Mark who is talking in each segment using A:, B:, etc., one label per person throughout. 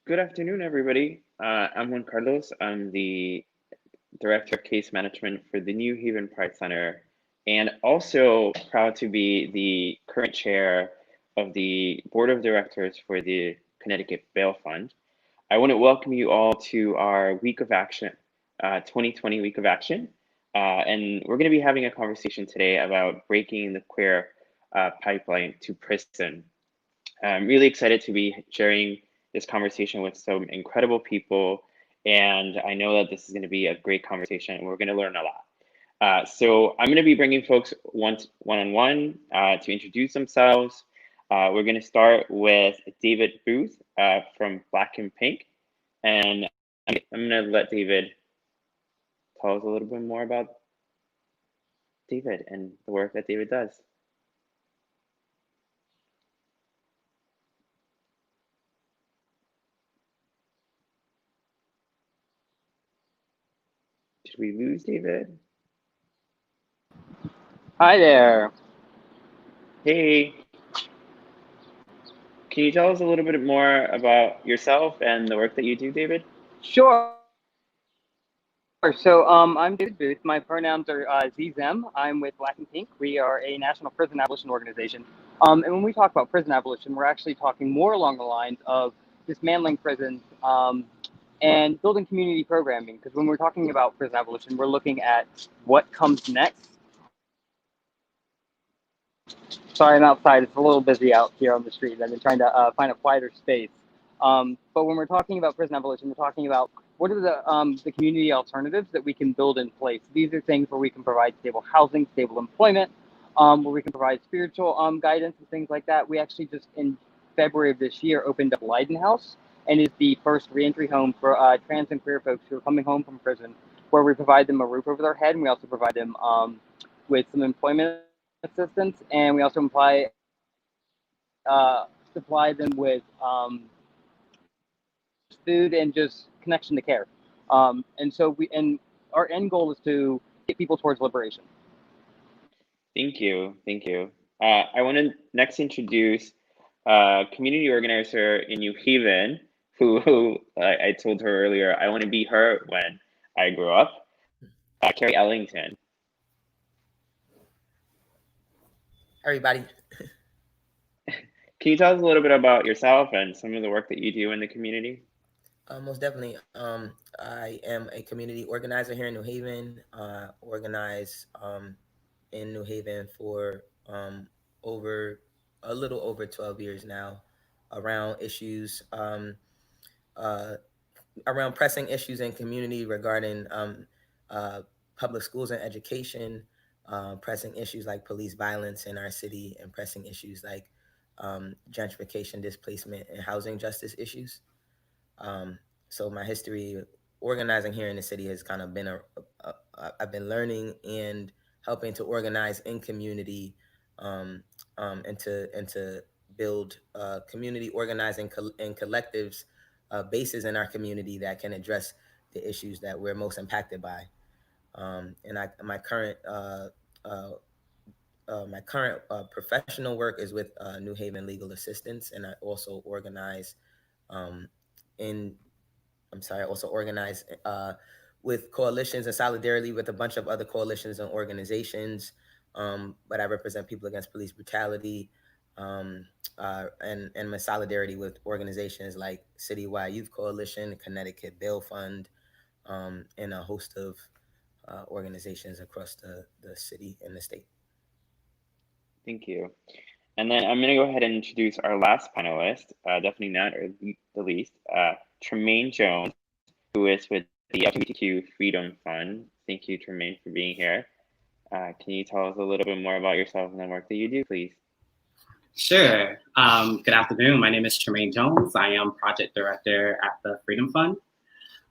A: Good afternoon, everybody. I'm Juan Carlos. I'm the Director of Case Management for the New Haven Pride Center, and also proud to be the current chair of the Board of Directors for the Connecticut Bail Fund. I want to welcome you all to our Week of Action, 2020 Week of Action. And we're going to be having a conversation today about breaking the queer pipeline to prison. I'm really excited to be sharing this conversation with some incredible people. And I know that this is going to be a great conversation and we're going to learn a lot. So I'm going to be bringing folks one-on-one to introduce themselves. We're going to start with David Booth from Black and Pink. And I'm going to let David tell us a little bit more about David and the work that David does. Did we lose David?
B: Hi there.
A: Hey. Can you tell us a little bit more about yourself and the work that you do, David?
B: Sure. So I'm David Booth. My pronouns are Z them. I'm with Black and Pink. We are a national prison abolition organization. And when we talk about prison abolition, we're actually talking more along the lines of dismantling prisons and building community programming. Because when we're talking about prison abolition, we're looking at what comes next. Sorry, I'm outside. It's a little busy out here on the street. I've been trying to find a quieter space. But when we're talking about prison abolition, we're talking about what are the community alternatives that we can build in place. These are things where we can provide stable housing, stable employment, where we can provide spiritual guidance and things like that. We actually just in February of this year opened up Leiden House, and is the first reentry home for trans and queer folks who are coming home from prison, where we provide them a roof over their head, and we also provide them with some employment assistance, and we also supply them with food and just connection to care. And so our end goal is to get people towards liberation.
A: Thank you. I want to next introduce a community organizer in New Haven who I told her earlier, I want to be her when I grow up, Carrie Ellington.
C: Everybody.
A: Can you tell us a little bit about yourself and some of the work that you do in the community?
C: Most definitely. I am a community organizer here in New Haven. Organize in New Haven for a little over 12 years now, around issues, around pressing issues in community regarding public schools and education, pressing issues like police violence in our city, and pressing issues like gentrification, displacement, and housing justice issues. So my history organizing here in the city has kind of been I've been learning and helping to organize in community, and to build community organizing and collectives, bases in our community that can address the issues that we're most impacted by. My current professional work is with New Haven Legal Assistance, and I also organize with coalitions and solidarity with a bunch of other coalitions and organizations. But I represent People Against Police Brutality, and my solidarity with organizations like Citywide Youth Coalition, Connecticut Bail Fund, and a host of organizations across the city and the state.
A: Thank you. And then I'm going to go ahead and introduce our last panelist, definitely not the least, Tremaine Jones, who is with the LGBTQ Freedom Fund. Thank you, Tremaine, for being here. Can you tell us a little bit more about yourself and the work that you do, please?
D: Sure. Good afternoon. My name is Tremaine Jones. I am project director at the Freedom Fund.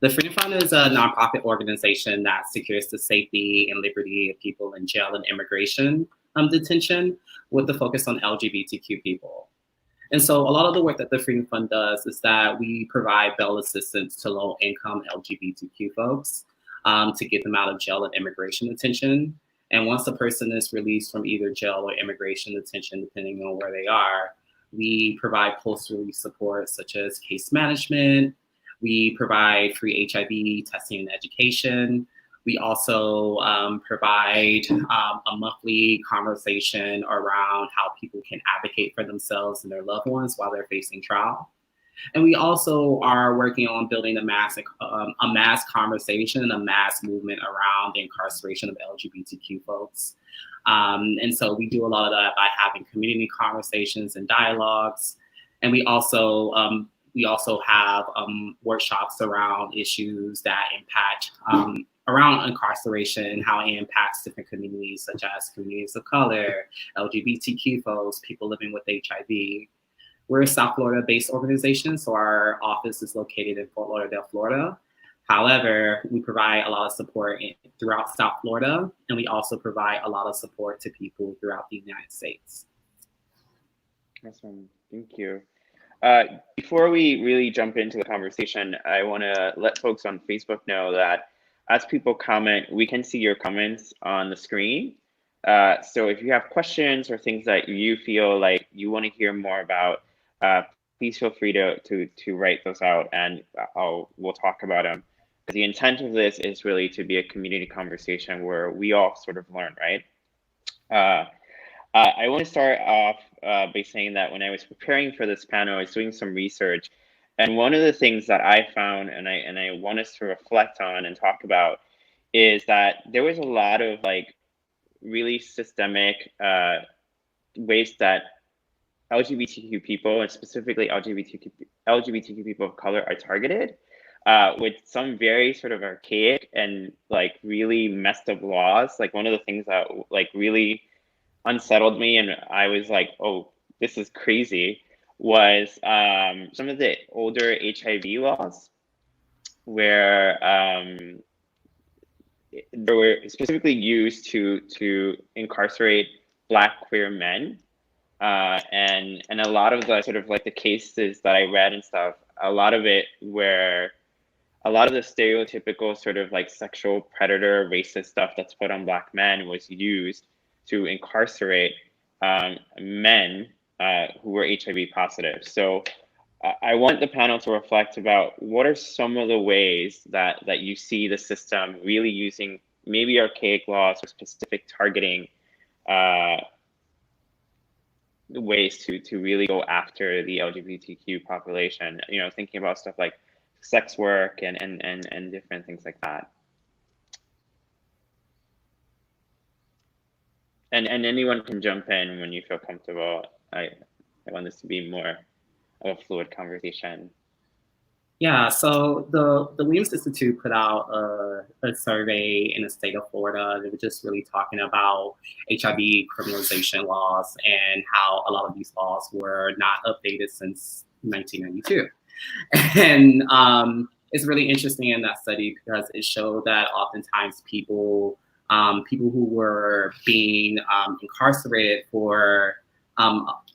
D: The Freedom Fund is a nonprofit organization that secures the safety and liberty of people in jail and immigration detention, with the focus on LGBTQ people. And so a lot of the work that the Freedom Fund does is that we provide bail assistance to low-income LGBTQ folks to get them out of jail and immigration detention. And once the person is released from either jail or immigration detention, depending on where they are, We provide post-release support such as case management. We provide free HIV testing and education. We also provide a monthly conversation around how people can advocate for themselves and their loved ones while they're facing trial. And we also are working on building a mass conversation and a mass movement around the incarceration of LGBTQ folks. And so we do a lot of that by having community conversations and dialogues. And we also have workshops around issues that impact around incarceration, how it impacts different communities, such as communities of color, LGBTQ folks, people living with HIV. We're a South Florida-based organization, so our office is located in Fort Lauderdale, Florida. However, we provide a lot of support throughout South Florida, and we also provide a lot of support to people throughout the United States.
A: Awesome, thank you. Before we really jump into the conversation, I want to let folks on Facebook know that as people comment, we can see your comments on the screen. So if you have questions or things that you feel like you want to hear more about, please feel free to write those out, and we'll talk about them. The intent of this is really to be a community conversation where we all sort of learn, right? I want to start off by saying that when I was preparing for this panel, I was doing some research, and one of the things that I found, and I want us to reflect on and talk about, is that there was a lot of like really systemic ways that LGBTQ people, and specifically LGBTQ people of color, are targeted with some very sort of archaic and like really messed up laws. Like one of the things that like really unsettled me, and I was like, oh, this is crazy, was some of the older HIV laws where they were specifically used to incarcerate Black queer men. And a lot of the sort of like the cases that I read and stuff, a lot of it where a lot of the stereotypical sort of like sexual predator, racist stuff that's put on Black men was used to incarcerate men who were HIV positive. So I want the panel to reflect about what are some of the ways that you see the system really using maybe archaic laws or specific targeting ways to really go after the LGBTQ population, you know, thinking about stuff like sex work and different things like that. And anyone can jump in when you feel comfortable. I want this to be more of a fluid conversation.
D: Yeah, so the Williams Institute put out a survey in the state of Florida. They were just really talking about HIV criminalization laws and how a lot of these laws were not updated since 1992. And it's really interesting in that study because it showed that oftentimes people who were being incarcerated for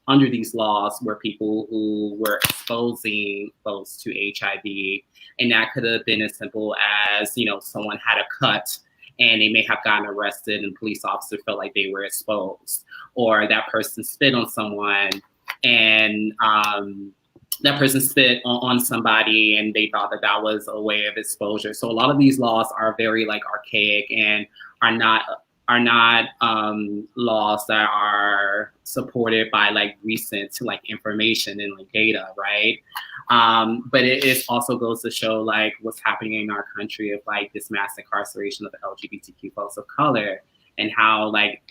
D: under these laws were people who were exposing folks to HIV. And that could have been as simple as, you know, someone had a cut and they may have gotten arrested and police officer felt like they were exposed, or that person spit on someone and that person spit on somebody and they thought that was a way of exposure. So a lot of these laws are very like archaic and are not laws that are supported by like recent like information and like data, right? But it also goes to show like what's happening in our country of like this mass incarceration of LGBTQ folks of color, and how like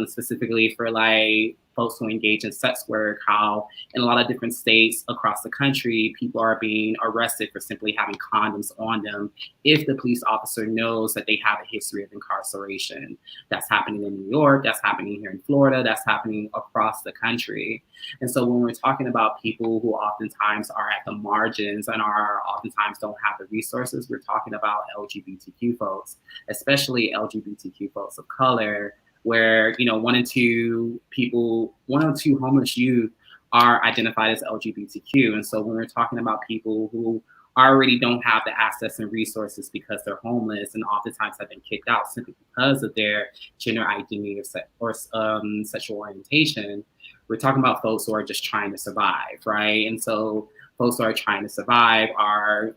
D: specifically for like folks who engage in sex work, how in a lot of different states across the country, people are being arrested for simply having condoms on them if the police officer knows that they have a history of incarceration. That's happening in New York, that's happening here in Florida, that's happening across the country. And so when we're talking about people who oftentimes are at the margins and are oftentimes don't have the resources, we're talking about LGBTQ folks, especially LGBTQ folks of color, where, you know, 1 in 2 homeless youth are identified as LGBTQ. And so when we're talking about people who already don't have the access and resources because they're homeless and oftentimes have been kicked out simply because of their gender identity or sexual orientation, we're talking about folks who are just trying to survive, right? And so folks who are trying to survive are,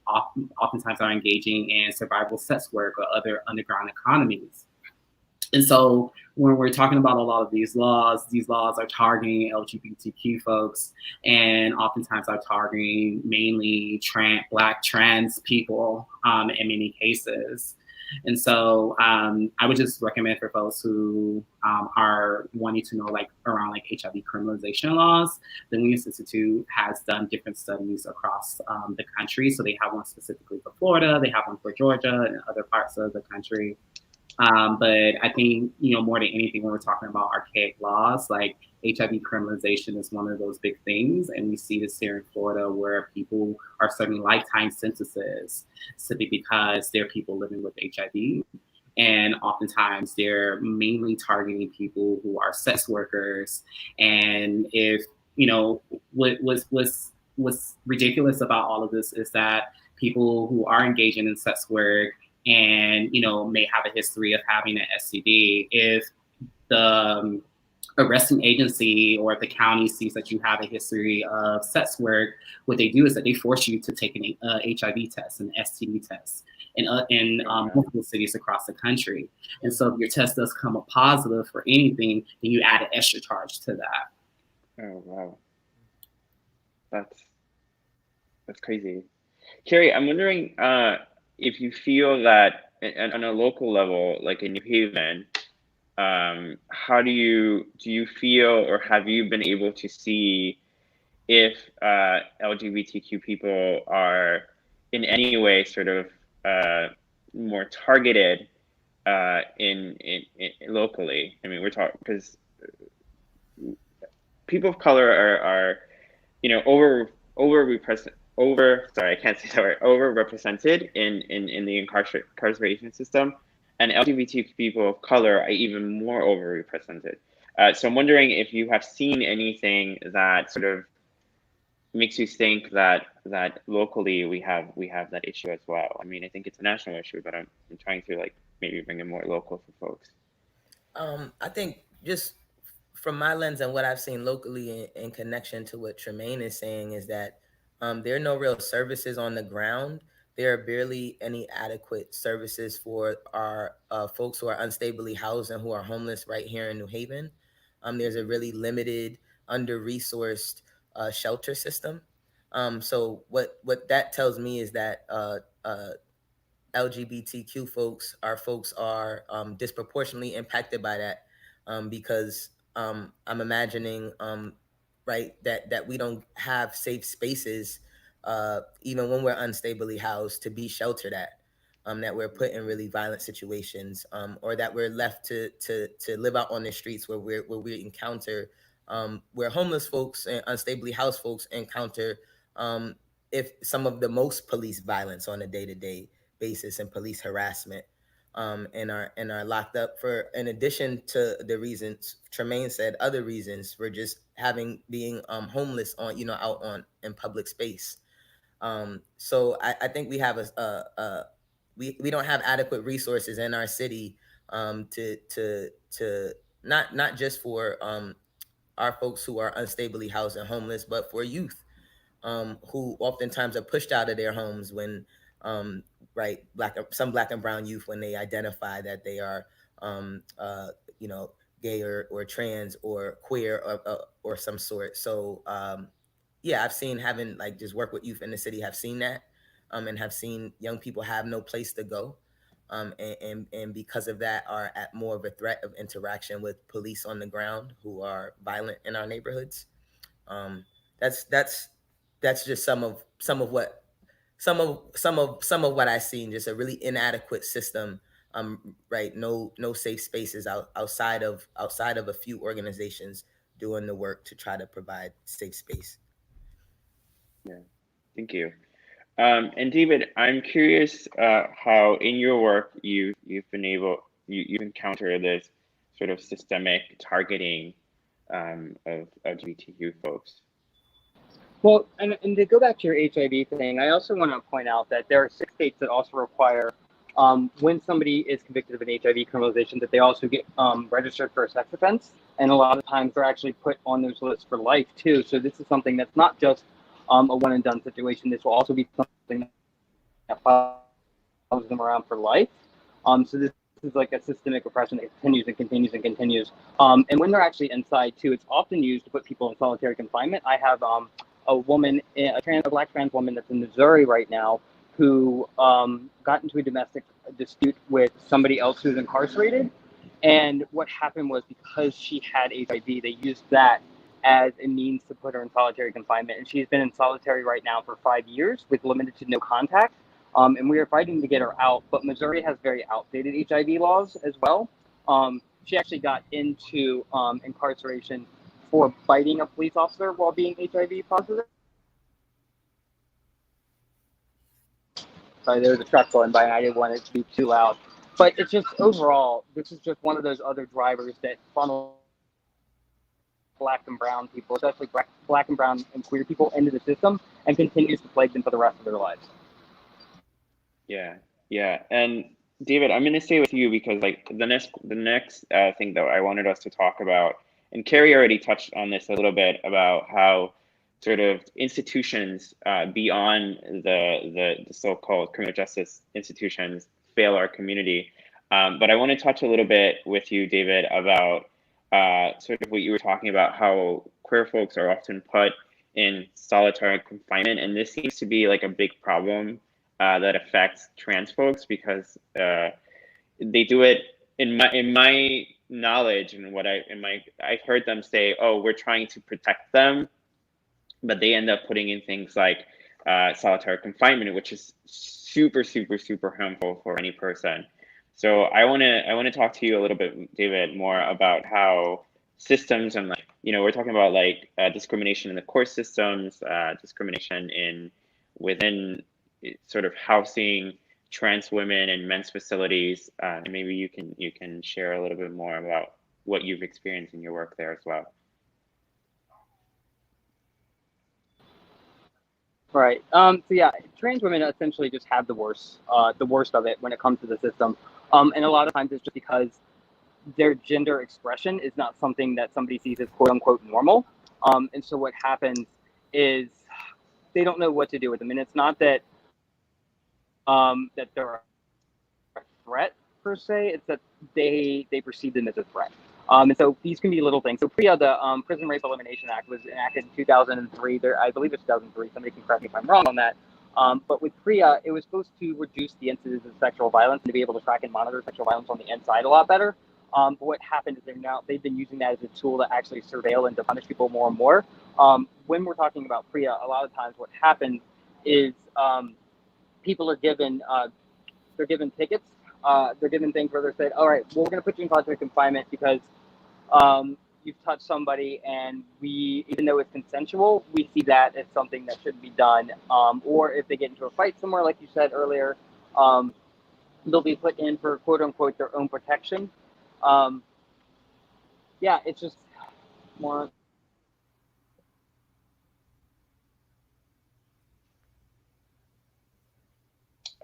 D: oftentimes are engaging in survival sex work or other underground economies. And so when we're talking about a lot of these laws are targeting LGBTQ folks, and oftentimes are targeting mainly Black trans people in many cases. And so I would just recommend for folks who are wanting to know around HIV criminalization laws, the Williams Institute has done different studies across the country. So they have one specifically for Florida, they have one for Georgia and other parts of the country. But I think, more than anything, when we're talking about archaic laws, like HIV criminalization is one of those big things. And we see this here in Florida where people are serving lifetime sentences simply because they're people living with HIV. And oftentimes they're mainly targeting people who are sex workers. And if, what's ridiculous about all of this is that people who are engaging in sex work and may have a history of having an STD, if the arresting agency or if the county sees that you have a history of sex work, what they do is that they force you to take an HIV test, an STD test, in multiple cities across the country. And so if your test does come up positive for anything, then you add an extra charge to that.
A: Oh wow, that's crazy. Carrie, I'm wondering if you feel that on a local level, like in New Haven, how do you feel, or have you been able to see if LGBTQ people are in any way sort of more targeted in locally? I mean, we're talking because people of color are overrepresented in the incarceration system, and LGBT people of color are even more overrepresented. So I'm wondering if you have seen anything that sort of makes you think that locally we have that issue as well. I mean, I think it's a national issue, but I'm trying to maybe bring it more local for folks.
C: I think just from my lens and what I've seen locally in connection to what Tremaine is saying is that there are no real services on the ground. There are barely any adequate services for our folks who are unstably housed and who are homeless right here in New Haven. There's a really limited, under-resourced shelter system. So what that tells me is that LGBTQ folks are disproportionately impacted by that because I'm imagining right that we don't have safe spaces even when we're unstably housed to be sheltered at, that we're put in really violent situations, or that we're left to live out on the streets where we encounter where homeless folks and unstably housed folks encounter if some of the most police violence on a day-to-day basis and police harassment, and are locked up for, in addition to the reasons Tremaine said, other reasons for just being homeless on out on in public space. So I think we have we don't have adequate resources in our city to not just for our folks who are unstably housed and homeless, but for youth who oftentimes are pushed out of their homes when right, some black and brown youth, when they identify that they are gay or trans or queer or some sort. So yeah, I've seen, having just work with youth in the city, have seen that and have seen young people have no place to go, and because of that are at more of a threat of interaction with police on the ground who are violent in our neighborhoods. That's just some of what I've seen. Just a really inadequate system, right? No safe spaces outside of a few organizations doing the work to try to provide safe space.
A: Yeah, thank you. And David, I'm curious how in your work you've encountered this sort of systemic targeting of LGBTQ folks.
B: Well, and to go back to your HIV thing, I also want to point out that there are 6 states that also require when somebody is convicted of an HIV criminalization that they also get registered for a sex offense. and a lot of times they're actually put on those lists for life too. So this is something that's not just a one and done situation. This will also be something that follows them around for life. So this is like a systemic oppression that continues and continues and continues. And when they're actually inside too, it's often used to put people in solitary confinement. I have a woman, a black trans woman that's in Missouri right now, who got into a domestic dispute with somebody else who's incarcerated. And what happened was, because she had HIV, they used that as a means to put her in solitary confinement. And she's been in solitary right now for 5 years with limited to no contact. And we are fighting to get her out, but Missouri has very outdated HIV laws as well. She actually got into incarceration for biting a police officer while being HIV positive. Sorry, there was a truck going by and I didn't want it to be too loud. But it's just, overall, this is just one of those other drivers that funnel black and brown people, especially black and brown and queer people, into the system and continues to plague them for the rest of their lives.
A: Yeah. And David, I'm going to stay with you because like the next thing that I wanted us to talk about, and Carrie already touched on this a little bit, about how sort of institutions beyond the so-called criminal justice institutions fail our community. But I want to touch a little bit with you, David, about sort of what you were talking about, how queer folks are often put in solitary confinement. And this seems to be like a big problem that affects trans folks, because they do it, in my knowledge and I've heard them say, oh, we're trying to protect them, but they end up putting in things like solitary confinement, which is super, super, super harmful for any person. So I want to talk to you a little bit, David, more about how systems, and like, we're talking about like discrimination in the court systems, discrimination within sort of housing trans women in men's facilities, and maybe you can share a little bit more about what you've experienced in your work there as well.
B: Right. So yeah, trans women essentially just have the worst of it when it comes to the system. And a lot of times it's just because their gender expression is not something that somebody sees as quote unquote normal. And so what happens is they don't know what to do with them. And it's not that that they're a threat per se, it's that they perceive them as a threat. And so these can be little things. So PREA, the Prison Rape Elimination Act, was enacted in 2003. I believe it's 2003. Somebody can correct me if I'm wrong on that. But with PREA, it was supposed to reduce the incidence of sexual violence and to be able to track and monitor sexual violence on the inside a lot better. But what happened is they've been using that as a tool to actually surveil and to punish people more and more. When we're talking about PREA, a lot of times what happens is people are given tickets. They're given things where they're said, all right, well, we're going to put you in solitary confinement because you've touched somebody, and even though it's consensual, we see that as something that shouldn't be done. Or if they get into a fight somewhere, like you said earlier, they'll be put in for quote unquote their own protection. Yeah, it's just more.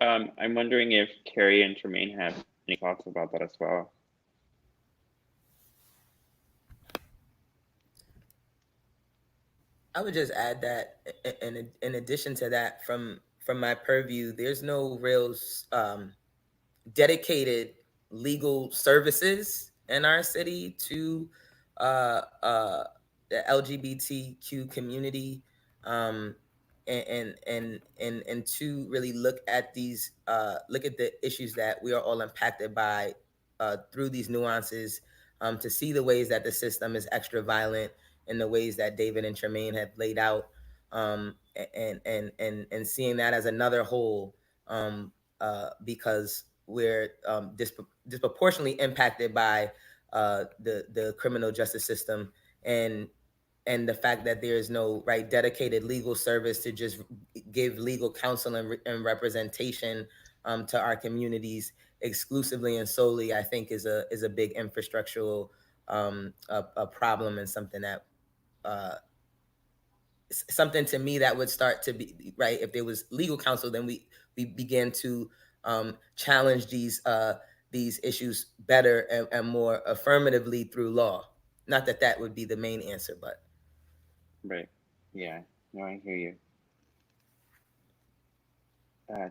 A: I'm wondering if Carrie and Tremaine have any thoughts about that as well.
C: I would just add that in addition to that, from my purview, there's no real dedicated legal services in our city to the LGBTQ community, and to really look at the issues that we are all impacted by through these nuances, to see the ways that the system is extra violent in the ways that David and Tremaine have laid out, and seeing that as another whole, because we're disproportionately impacted by the criminal justice system, and the fact that there is no dedicated legal service to just give legal counsel and representation to our communities exclusively and solely, I think is a big infrastructural a problem, and something that something to me that would start to be right. If there was legal counsel, then we begin to challenge these issues better and more affirmatively through law. Not that that would be the main answer, but.
A: Right. Yeah. No, I hear you.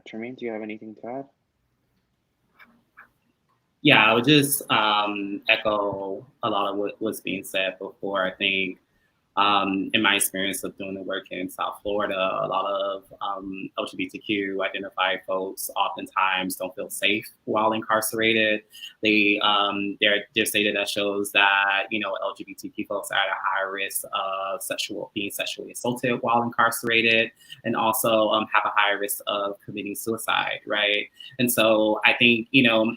A: Tremaine, do you have anything to add?
D: Yeah, I would just echo a lot of what was being said before. I think in my experience of doing the work in South Florida, a lot of LGBTQ identified folks oftentimes don't feel safe while incarcerated. There's data that shows that LGBTQ folks are at a higher risk of being sexually assaulted while incarcerated, and also have a higher risk of committing suicide, right? And so I think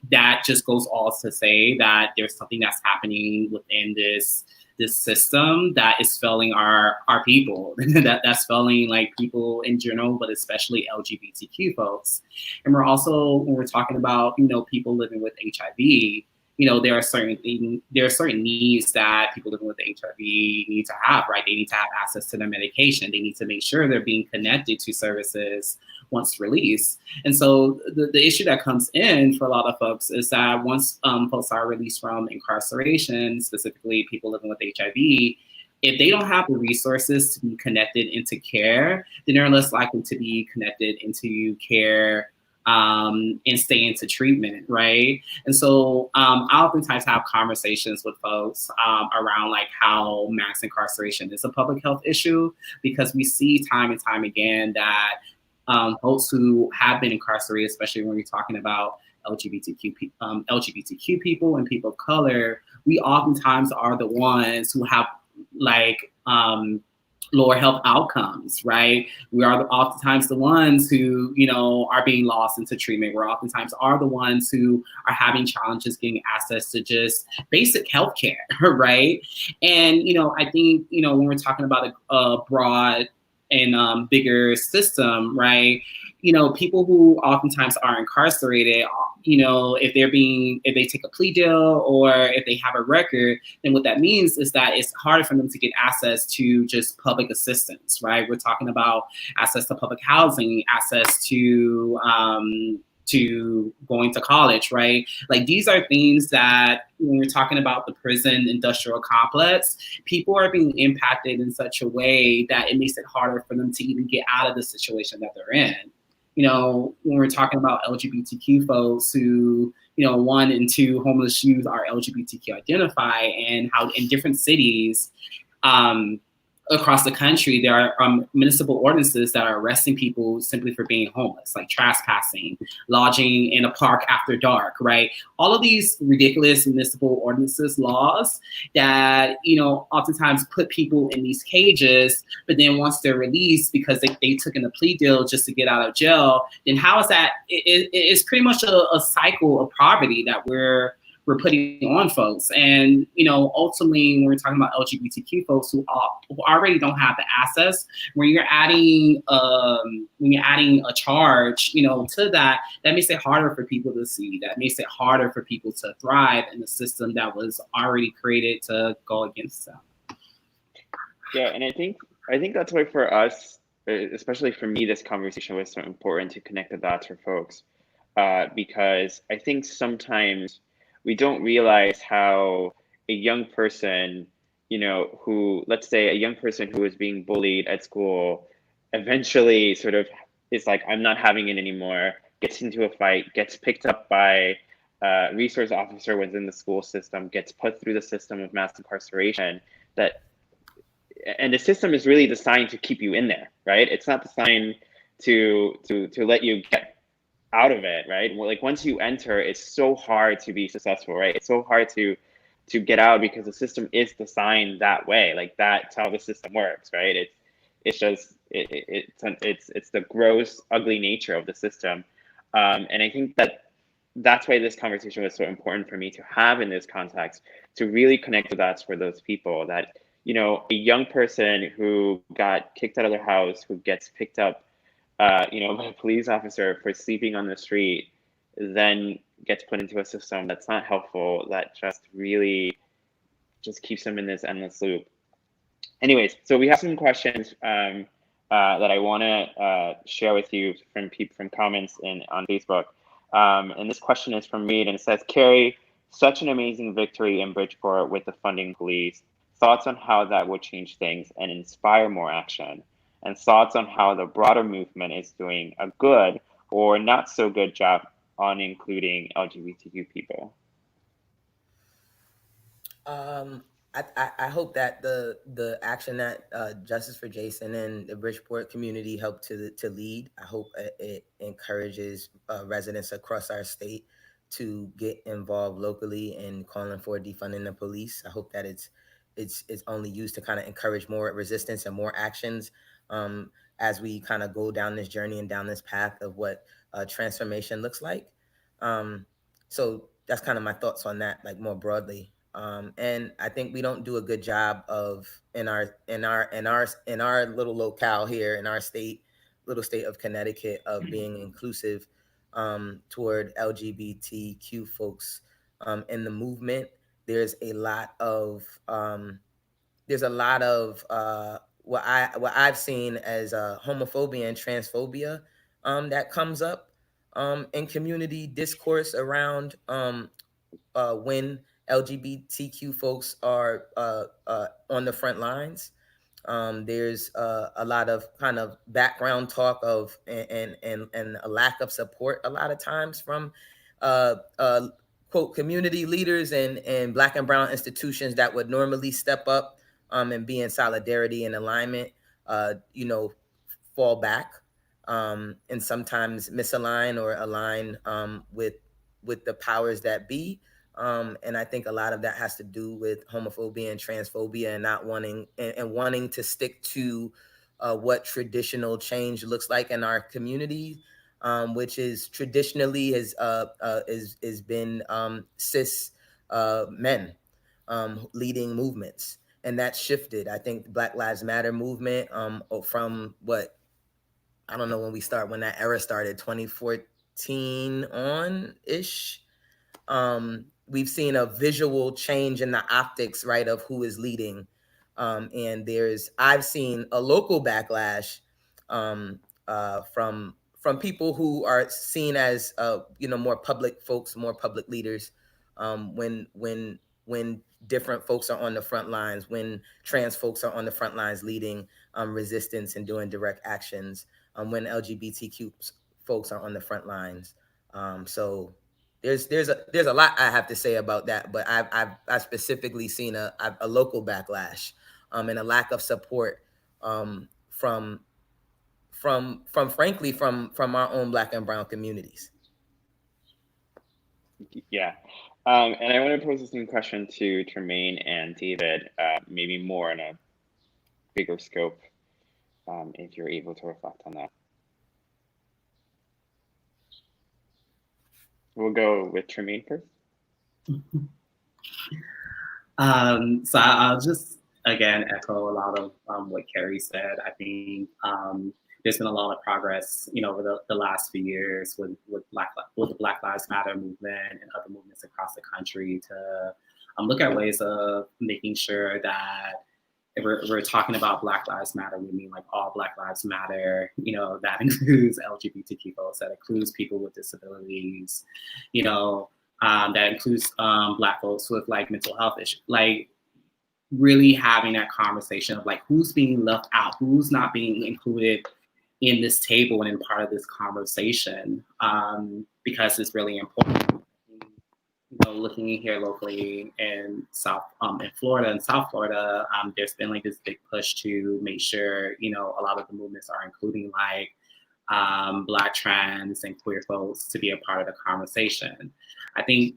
D: that just goes all to say that there's something that's happening within this system that is failing our people, that's failing like people in general, but especially LGBTQ folks. And we're also, when we're talking about, people living with HIV, there are certain needs that people living with HIV need to have, right? They need to have access to their medication. They need to make sure they're being connected to services once released. And so the issue that comes in for a lot of folks is that once folks are released from incarceration, specifically people living with HIV, if they don't have the resources to be connected into care, then they're less likely to be connected into care and stay into treatment, right? And so I oftentimes have conversations with folks around like how mass incarceration is a public health issue, because we see time and time again that folks who have been incarcerated, especially when we're talking about LGBTQ people and people of color, we oftentimes are the ones who have like lower health outcomes, right? We are oftentimes the ones who, are being lost into treatment. We're oftentimes are the ones who are having challenges getting access to just basic healthcare, right? And, I think, when we're talking about a broad and bigger system, right? People who oftentimes are incarcerated, if they take a plea deal or if they have a record, then what that means is that it's harder for them to get access to just public assistance, right? We're talking about access to public housing, access to going to college, right? Like these are things that when we're talking about the prison industrial complex, people are being impacted in such a way that it makes it harder for them to even get out of the situation that they're in. When we're talking about LGBTQ folks who, 1 and 2 homeless youth are LGBTQ identify, and how in different cities, across the country, there are municipal ordinances that are arresting people simply for being homeless, like trespassing, lodging in a park after dark, right? All of these ridiculous municipal ordinances, laws that, oftentimes put people in these cages, but then once they're released because they took in a plea deal just to get out of jail, then how is that? It's pretty much a cycle of poverty that we're putting on folks. And, ultimately, when we're talking about LGBTQ folks who already don't have the access, when you're adding a charge, to that makes it harder for people to see. That makes it harder for people to thrive in a system that was already created to go against them.
A: Yeah, and I think that's why for us, especially for me, this conversation was so important to connect the dots for folks, because I think sometimes we don't realize how a young person, who, let's say a young person who is being bullied at school, eventually sort of is like, I'm not having it anymore, gets into a fight, gets picked up by a resource officer within the school system, gets put through the system of mass incarceration, and the system is really designed to keep you in there, right? It's not designed to let you get out of it, right? Like once you enter, it's so hard to be successful, right? It's so hard to get out because the system is designed that way. Like that's how the system works, right? It's the gross, ugly nature of the system, and I think that's why this conversation was so important for me to have in this context, to really connect the dots for those people that, a young person who got kicked out of their house, who gets picked up by a police officer for sleeping on the street, then gets put into a system that's not helpful, that just really just keeps them in this endless loop. Anyways, so we have some questions that I want to share with you from comments on Facebook. And this question is from Reed, and it says, Carrie, Such an amazing victory in Bridgeport with the funding police. Thoughts on how that would change things and inspire more action, and thoughts on how the broader movement is doing a good or not so good job on including LGBTQ people.
C: I hope that the action that Justice for Jason and the Bridgeport community helped to lead, I hope it encourages residents across our state to get involved locally in calling for defunding the police. I hope that it's only used to kind of encourage more resistance and more actions as we kind of go down this journey and down this path of what transformation looks like. So that's kind of my thoughts on that, like more broadly. And I think we don't do a good job of in our little locale here in our little state of Connecticut, of being inclusive toward LGBTQ folks in the movement. There's a lot of what I've seen as homophobia and transphobia that comes up in community discourse around when LGBTQ folks are on the front lines. There's a lot of kind of background talk of and a lack of support a lot of times from quote community leaders and Black and brown institutions that would normally step up and be in solidarity and alignment, fall back and sometimes misalign or align with the powers that be. And I think a lot of that has to do with homophobia and transphobia and not wanting and wanting to stick to what traditional change looks like in our community, which is traditionally has been cis men leading movements, and that's shifted. I think the Black Lives Matter movement from what I don't know when that era started, 2014 on ish. We've seen a visual change in the optics, right, of who is leading. And I've seen a local backlash from people who are seen as, more public folks, more public leaders. When different folks are on the front lines, when trans folks are on the front lines leading resistance and doing direct actions, when LGBTQ folks are on the front lines. So there's a lot I have to say about that, but I've specifically seen a local backlash and a lack of support from frankly from our own Black and brown communities.
A: Yeah. And I want to pose the same question to Tremaine and David, maybe more on a bigger scope, if you're able to reflect on that. We'll go with Tremaine first.
D: So I'll just, again, echo a lot of what Carrie said. I think there's been a lot of progress, over the last few years with the Black Lives Matter movement and other movements across the country to look at ways of making sure that if we're talking about Black Lives Matter, we mean like all Black Lives Matter, that includes LGBTQ folks, that includes people with disabilities, that includes Black folks with like mental health issues, like really having that conversation of like who's being left out, who's not being included in this table and in part of this conversation, because it's really important. Looking here locally in Florida, there's been like this big push to make sure, a lot of the movements are including like Black, trans, and queer folks to be a part of the conversation. I think,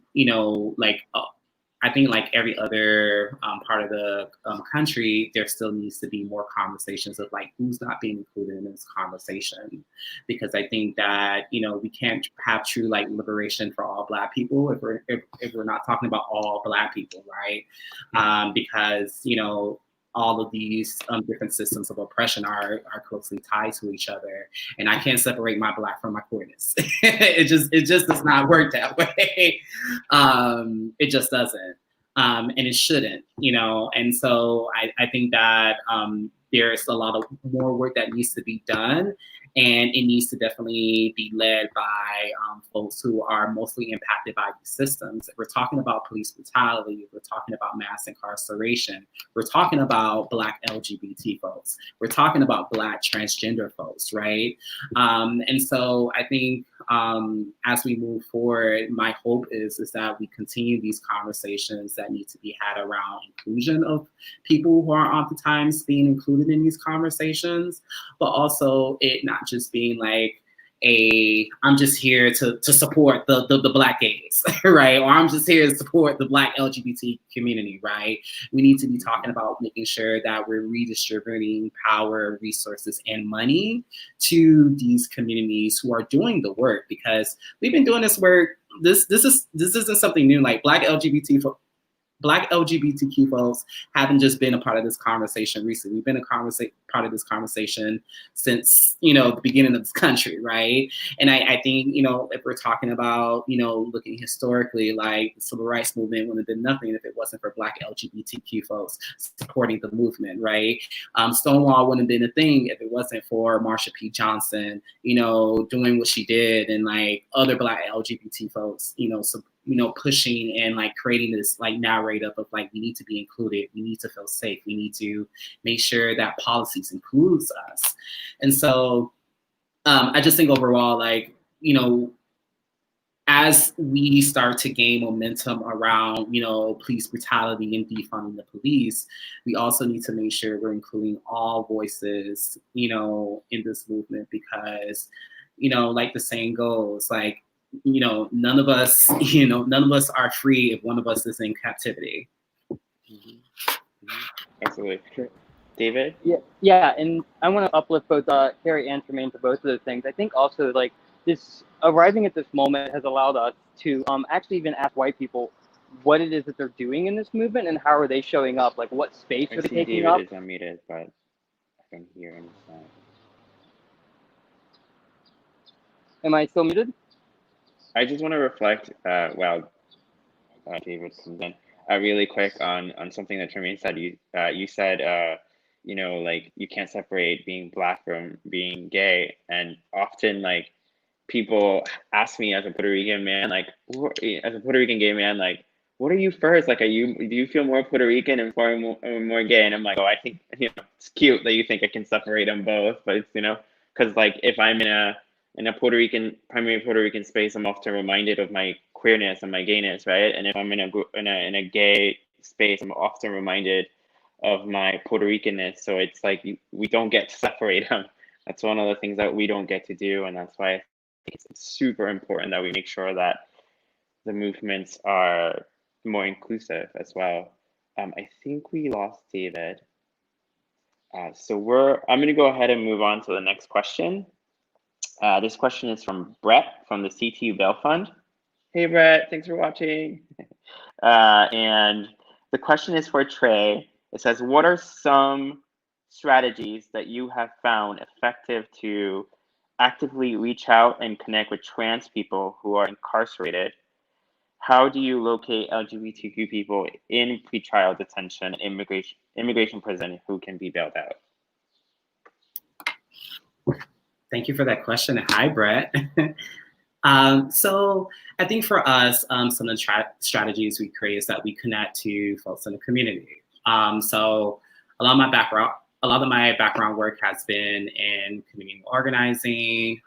D: like every other part of the country, there still needs to be more conversations of like who's not being included in this conversation, because I think that we can't have true like liberation for all Black people if we're not talking about all Black people, right? Because all of these different systems of oppression are closely tied to each other, and I can't separate my Black from my queerness. it just does not work that way. It just doesn't, and it shouldn't, And so I think that there's a lot of more work that needs to be done, And it needs to definitely be led by folks who are mostly impacted by these systems. If we're talking about police brutality, we're talking about mass incarceration, we're talking about Black LGBT folks, we're talking about Black transgender folks, right? And so I think as we move forward, my hope is that we continue these conversations that need to be had around inclusion of people who are oftentimes being included in these conversations, but also it not just being like I'm just here to support the Black gays, right? Or I'm just here to support the Black LGBT community, right? We need to be talking about making sure that we're redistributing power, resources, and money to these communities who are doing the work, because we've been doing this work. This isn't something new. Like Black LGBTQ folks haven't just been a part of this conversation recently. We've been part of this conversation since, the beginning of this country, right? And I think, if we're talking about, looking historically, like the Civil Rights Movement wouldn't have been nothing if it wasn't for Black LGBTQ folks supporting the movement, right? Stonewall wouldn't have been a thing if it wasn't for Marsha P. Johnson, doing what she did, and like other Black LGBT folks, pushing and like creating this like narrative of like, we need to be included, we need to feel safe, we need to make sure that policies includes us. And so I just think overall, like, as we start to gain momentum around, police brutality and defunding the police, we also need to make sure we're including all voices, in this movement, because, like the saying goes, like, none of us are free if one of us is in captivity.
A: Absolutely. David?
B: Yeah, and I want to uplift both Carrie and Tremaine for both of those things. I think also like this arriving at this moment has allowed us to actually even ask white people what it is that they're doing in this movement and how are they showing up, like what space are they taking up.
A: David is unmuted, but I can hear him.
B: Am I still muted?
A: I just want to reflect while David comes in really quick on something that Tremaine said. You said like you can't separate being Black from being gay, and often like people ask me as a Puerto Rican man, like as a Puerto Rican gay man, like what are you first? Like, do you feel more Puerto Rican and more gay? And I'm like, oh, I think it's cute that you think I can separate them both, but it's because like if I'm in a primary Puerto Rican space, I'm often reminded of my queerness and my gayness, right? And if I'm in a gay space, I'm often reminded of my Puerto Ricanness. So it's like we don't get to separate them. That's one of the things that we don't get to do, and that's why I think it's super important that we make sure that the movements are more inclusive as well. I think we lost David. So I'm going to go ahead and move on to the next question. This question is from Brett from the CTU Bail Fund. Hey, Brett, thanks for watching. And the question is for Trey. It says, what are some strategies that you have found effective to actively reach out and connect with trans people who are incarcerated? How do you locate LGBTQ people in pretrial detention, immigration prison who can be bailed out?
D: Thank you for that question. Hi, Brett. So I think for us, some of the strategies we create is that we connect to folks in the community. So a lot of my background work has been in community organizing,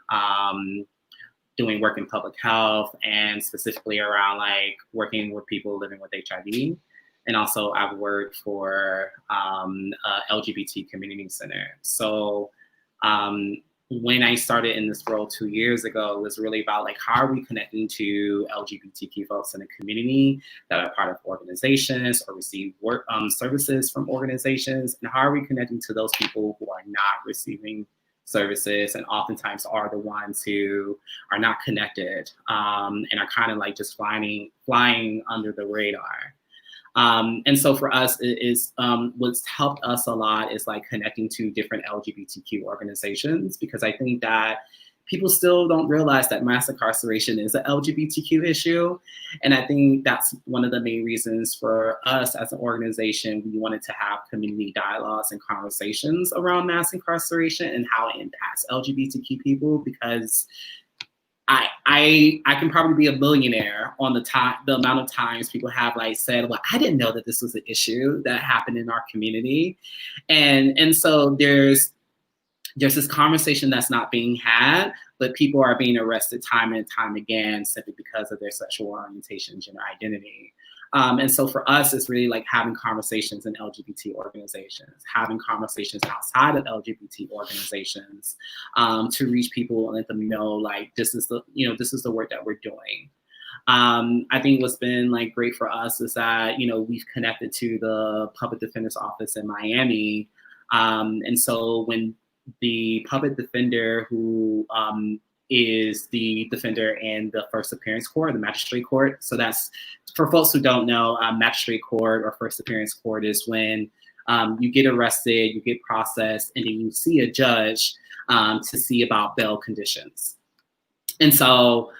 D: doing work in public health, and specifically around like working with people living with HIV. And also I've worked for LGBT community center. So when I started in this role 2 years ago, it was really about like, how are we connecting to LGBTQ folks in the community that are part of organizations or receive work services from organizations? And how are we connecting to those people who are not receiving services and oftentimes are the ones who are not connected and are kind of like just flying under the radar? And so for us, what's helped us a lot is like connecting to different LGBTQ organizations, because I think that people still don't realize that mass incarceration is an LGBTQ issue. And I think that's one of the main reasons for us as an organization. We wanted to have community dialogues and conversations around mass incarceration and how it impacts LGBTQ people, because I can probably be a millionaire on the amount of times people have like said, well, I didn't know that this was an issue that happened in our community. And so there's this conversation that's not being had, but people are being arrested time and time again simply because of their sexual orientation, gender identity. And so for us, it's really like having conversations in LGBT organizations, having conversations outside of LGBT organizations, to reach people and let them know like this is the work that we're doing. I think what's been like great for us is that we've connected to the public defender's office in Miami, and so when the public defender who is the defender in the first appearance court, the magistrate court. So that's, for folks who don't know, magistrate court or first appearance court is when you get arrested, you get processed, and then you see a judge to see about bail conditions. And so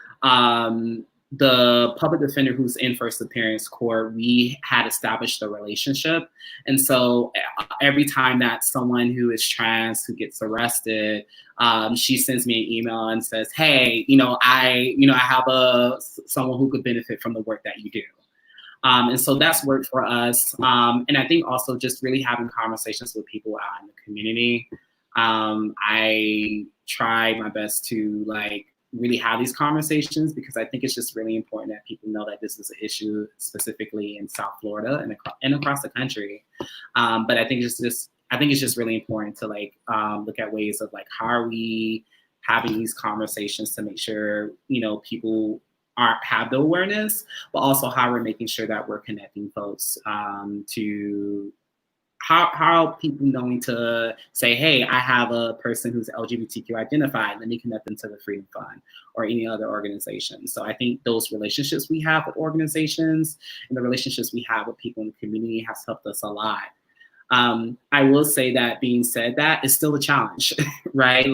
D: the public defender who's in first appearance court, we had established a relationship. And so every time that someone who is trans who gets arrested, she sends me an email and says, hey, I have someone who could benefit from the work that you do. And so that's worked for us. And I think also just really having conversations with people out in the community. I try my best to really have these conversations, because I think it's just really important that people know that this is an issue specifically in South Florida and across the country. But I think it's just really important to look at ways of how are we having these conversations to make sure people have the awareness, but also how we're making sure that we're connecting folks to how people knowing to say, hey, I have a person who's LGBTQ identified, let me connect them to the Freedom Fund or any other organization. So I think those relationships we have with organizations and the relationships we have with people in the community has helped us a lot. I will say that being said, that is still a challenge, right?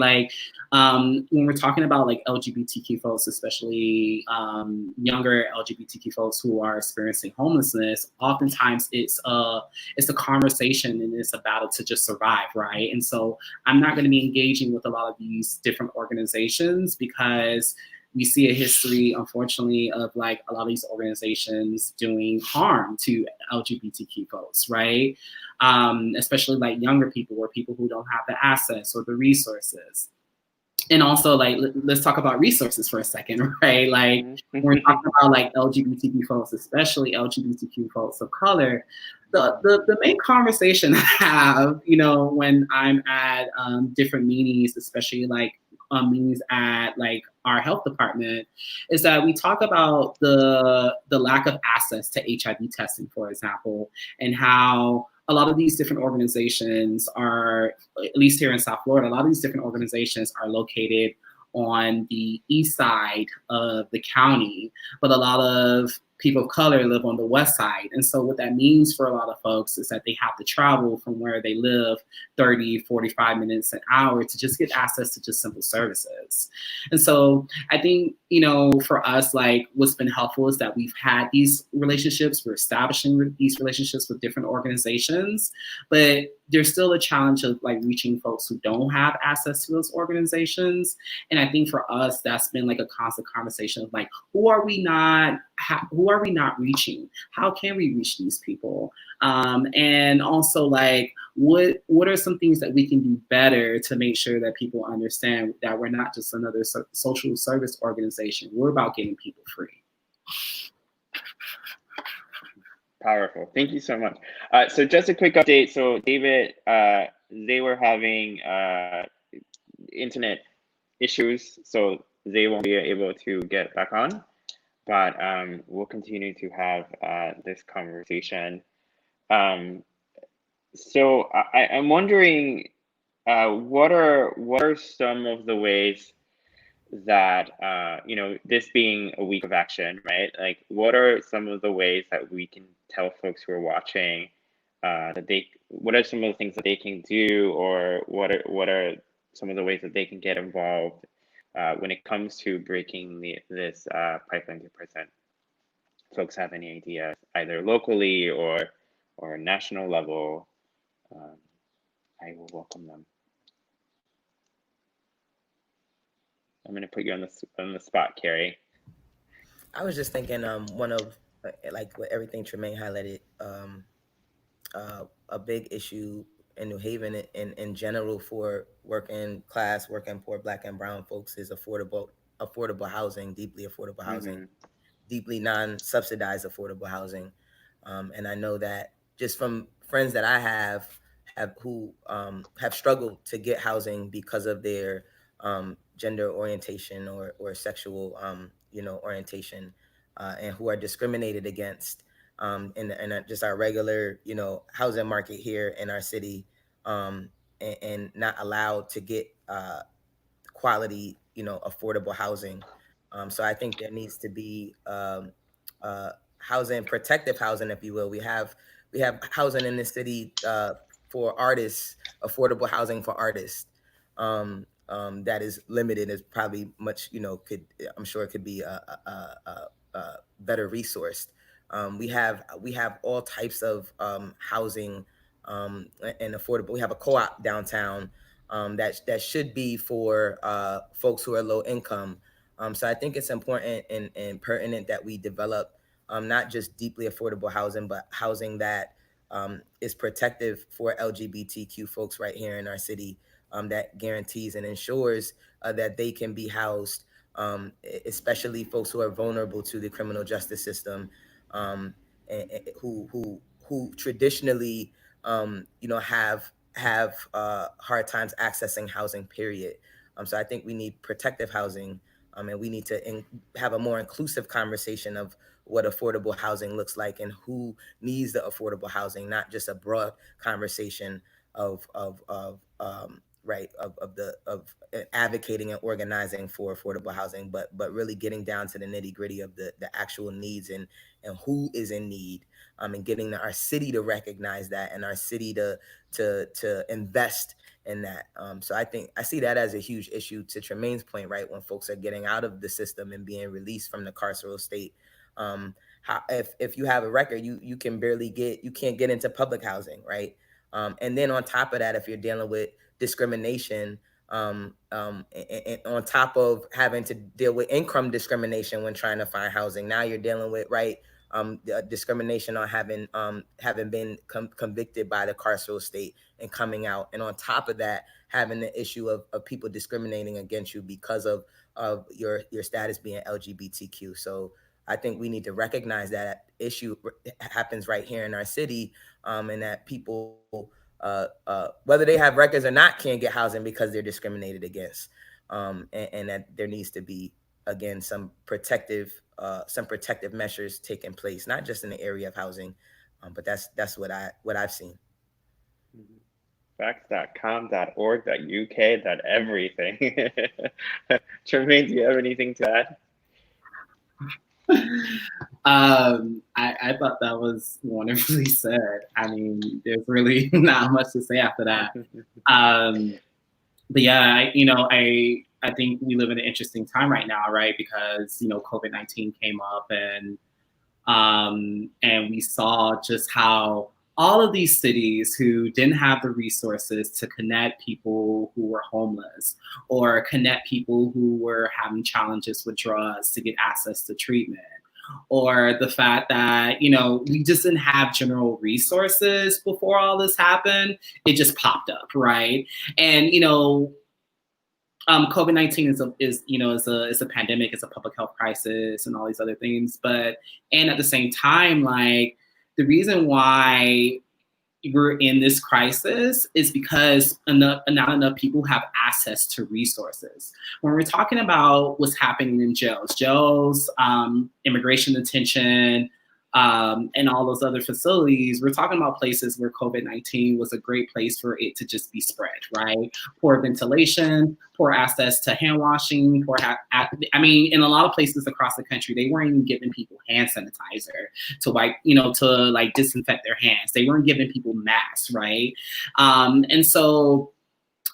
D: When we're talking about LGBTQ folks, especially younger LGBTQ folks who are experiencing homelessness, oftentimes it's a conversation and it's a battle to just survive, right? And so I'm not going to be engaging with a lot of these different organizations, because we see a history, unfortunately, of a lot of these organizations doing harm to LGBTQ folks, right? Especially younger people or people who don't have the access or the resources. And also, let's talk about resources for a second, right? When we're talking about LGBTQ folks, especially LGBTQ folks of color, the main conversation I have, when I'm at different meetings, especially meetings at our health department, is that we talk about the lack of access to HIV testing, for example, and how a lot of these different organizations are, at least here in South Florida, a lot of these different organizations are located on the east side of the county, but a lot of people of color live on the west side. And so what that means for a lot of folks is that they have to travel from where they live 30, 45 minutes, an hour to just get access to just simple services. And so I think, for us, what's been helpful is that we've had these relationships, we're establishing these relationships with different organizations, but there's still a challenge of reaching folks who don't have access to those organizations. And I think for us, that's been a constant conversation of who are we not reaching? How can we reach these people? And also what are some things that we can do better to make sure that people understand that we're not just another social service organization. We're about getting people free.
A: Powerful. Thank you so much. So just a quick update. So David, they were having internet issues, so they won't be able to get back on, but we'll continue to have this conversation. So I'm wondering, what are some of the ways that this being a week of action, right? What are some of the ways that we can tell folks who are watching what are some of the things that they can do, or what are some of the ways that they can get involved when it comes to breaking this pipeline to percent, folks have any ideas, either locally or national level, I will welcome them. I'm going to put you on the spot, Carrie.
C: I was just thinking, one of like what everything Tremaine highlighted, a big issue in New Haven in general for working class, working poor, Black and brown folks is affordable housing, deeply affordable housing, deeply non-subsidized affordable housing. And I know that just from friends that I have who have struggled to get housing because of their gender orientation or sexual orientation, and who are discriminated against in just our regular housing market here in our city, and not allowed to get quality affordable housing. So I think there needs to be housing, protective housing, if you will. We have housing in this city for artists, affordable housing for artists. That is limited. Is probably much I'm sure it could be a better resourced. We have all types of housing and affordable. We have a co-op downtown that should be for folks who are low income. So I think it's important and pertinent that we develop not just deeply affordable housing, but housing that is protective for LGBTQ folks right here in our city, that guarantees and ensures that they can be housed, especially folks who are vulnerable to the criminal justice system, and who traditionally have hard times accessing housing, period. So I think we need protective housing, and we need to have a more inclusive conversation of what affordable housing looks like and who needs the affordable housing, not just a broad conversation of advocating and organizing for affordable housing, but really getting down to the nitty gritty of the actual needs and who is in need, and getting our city to recognize that and our city to invest in that. So I see that as a huge issue, to Tremaine's point, right? When folks are getting out of the system and being released from the carceral state, if you have a record, you can't get into public housing, right? And then on top of that, if you're dealing with discrimination, and on top of having to deal with income discrimination when trying to find housing, now you're dealing with discrimination on having been convicted by the carceral state and coming out, and on top of that, having the issue of people discriminating against you because of your status being LGBTQ. So I think we need to recognize that issue happens right here in our city, and that people, whether they have records or not, can't get housing because they're discriminated against, and that there needs to be, again, some protective measures taking place, not just in the area of housing, but that's what I've seen.
A: Facts.com.org.uk. Everything. Tremaine, do you have anything to add?
D: I thought that was wonderfully said. I mean, there's really not much to say after that. But yeah, I think we live in an interesting time right now, right? Because COVID-19 came up, and we saw just how all of these cities who didn't have the resources to connect people who were homeless or connect people who were having challenges with drugs to get access to treatment, or the fact that, we just didn't have general resources before all this happened, it just popped up, right? And, COVID-19 is a pandemic, it's a public health crisis and all these other things. And at the same time, like, the reason why we're in this crisis is because not enough people have access to resources. When we're talking about what's happening in jails, immigration detention, and all those other facilities, we're talking about places where COVID-19 was a great place for it to just be spread, right? Poor ventilation, poor access to hand washing, in a lot of places across the country, they weren't even giving people hand sanitizer to wipe, to disinfect their hands. They weren't giving people masks, right? And so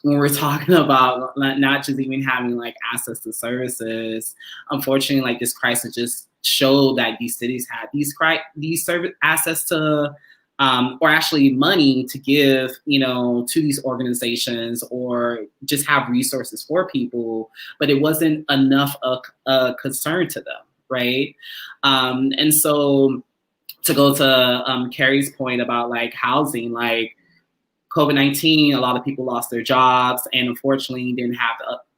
D: when we're talking about not just even having like access to services, unfortunately, like this crisis just showed that these cities had these service access to, or actually money to give, you know, to these organizations or just have resources for people, but it wasn't enough of a concern to them, right? And so to go to Carrie's point about like housing, like COVID-19, a lot of people lost their jobs and unfortunately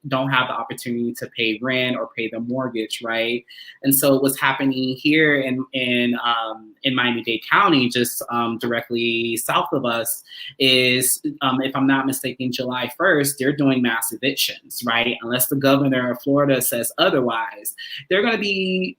D: don't have the opportunity to pay rent or pay their mortgage, right? And so what's happening here in Miami-Dade County, just directly south of us, is if I'm not mistaken, July 1st, they're doing mass evictions, right? Unless the governor of Florida says otherwise, they're going to be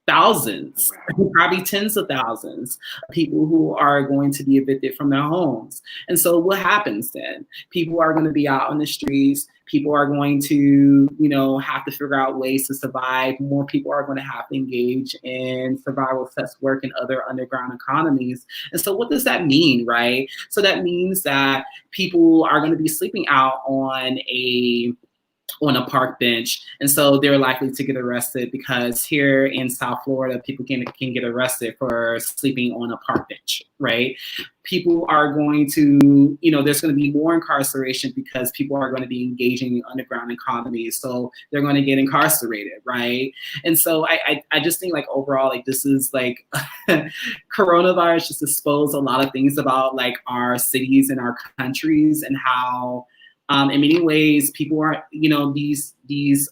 D: thousands, probably tens of thousands of people who are going to be evicted from their homes. And so what happens then? People are going to be out on the streets. People are going to, you know, have to figure out ways to survive. More people are going to have to engage in survival sex work and other underground economies. And so what does that mean, right? So that means that people are going to be sleeping out on a park bench. And so they're likely to get arrested because here in South Florida, people can get arrested for sleeping on a park bench, right? People are going to, you know, there's going to be more incarceration because people are going to be engaging in underground economies. So they're going to get incarcerated, right? And so I just think like overall, like this is like coronavirus just exposed a lot of things about like our cities and our countries and how in many ways, people are, you know, these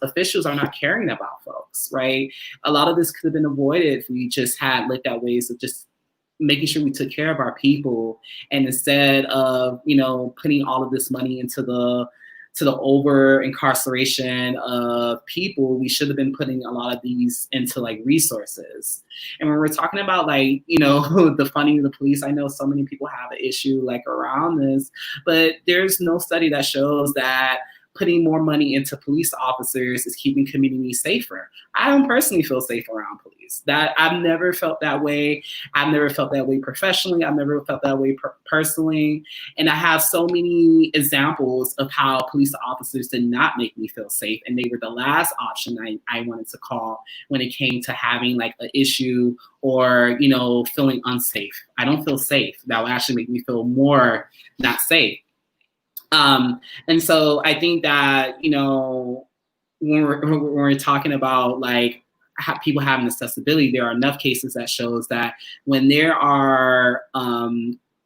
D: officials are not caring about folks, right? A lot of this could have been avoided if we just had looked at ways of just making sure we took care of our people. And instead of, you know, putting all of this money into the over incarceration of people, we should have been putting a lot of these into like resources. And when we're talking about like, you know, the funding of the police, I know so many people have an issue like around this, but there's no study that shows that putting more money into police officers is keeping communities safer. I don't personally feel safe around police. That I've never felt that way. I've never felt that way professionally. I've never felt that way personally. And I have so many examples of how police officers did not make me feel safe. And they were the last option I wanted to call when it came to having like an issue or, you know, feeling unsafe. I don't feel safe. That would actually make me feel more not safe. And so I think that, you know, when we're talking about like people having accessibility, there are enough cases that shows that when there are